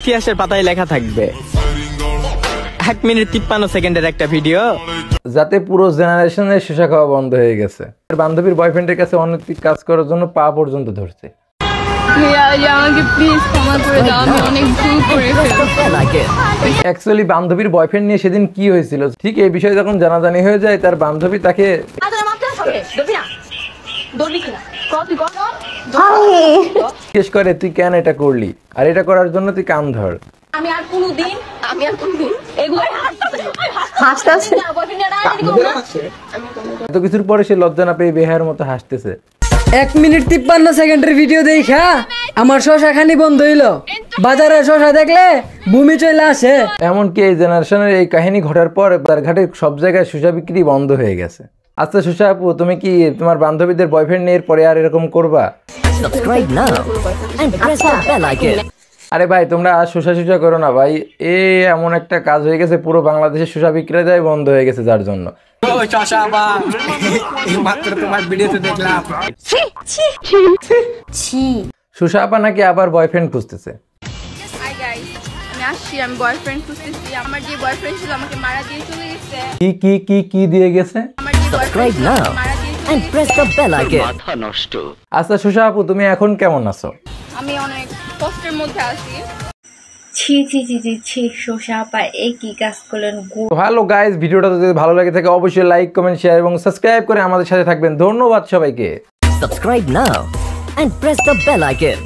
ইতিহাসের পাতায় লেখা থাকবে। 1 মিনিট 53 সেকেন্ডের একটা ভিডিও, যাতে পুরো জেনারেশনের শসা খাওয়া বন্ধ হয়ে গেছে। বান্ধবীর বয়ফ্রেন্ডের কাছে অনৈতিক কাজ করার জন্য পা পর্যন্ত ধরছে। অ্যাকচুয়ালি বান্ধবীর বয়ফ্রেন্ড নিয়ে সেদিন কি হয়েছিল, ঠিক এই বিষয়ে যখন জানাজানি হয়ে যায়, তার বান্ধবী তাকে জিজ্ঞেস করে তুই কেন এটা করলি, আর এটা করার জন্য তুই কান ধর। এত কিছুর পরে সে লজ্জা না পেয়ে বেহায়ের মতো হাসতেছে। 1 মিনিট 53 সেকেন্ডের ভিডিও দেখা আমার শশা খানি বন্ধ হইলো। বাজারে শশা দেখলে ভূমি চলে আসে। এমনকি এই জেনারেশনের এই কাহিনী ঘটার পর বাজারঘাটে সব জায়গায় শসা বিক্রি বন্ধ হয়ে গেছে। আচ্ছা শসা আপু, তুমি কি তোমার বান্ধবীদের বয়ফ্রেন্ড নিয়ে পরে আর এরকম করবা? আরে ভাই তোমরা আর শসা করো না ভাই, এমন একটা কাজ হয়ে গেছে, পুরো বাংলাদেশে শসা বিক্রেতাই বন্ধ হয়ে গেছে যার জন্য। শসা আপা নাকি আবার বয়ফ্রেন্ড খুঁজতেছে। আমি বয়ফ্রেন্ড খুঁজতেছি। আমার যে বয়ফ্রেন্ড ছিল আমাকে মারা দিয়ে চলে গেছে। কি দিয়ে গেছে? আচ্ছা শসা আপু, তুমি এখন কেমন আছো? আমি অনেক কষ্টের মধ্যে আছি। শসা আপা এই কি কাজ করলেন? হ্যালো গাইস, ভিডিওটা যদি ভালো লাগে থাকে অবশ্যই লাইক, কমেন্ট, শেয়ার এবং সাবস্ক্রাইব করে আমাদের সাথে থাকবেন। ধন্যবাদ সবাইকে। Subscribe now and press the bell icon.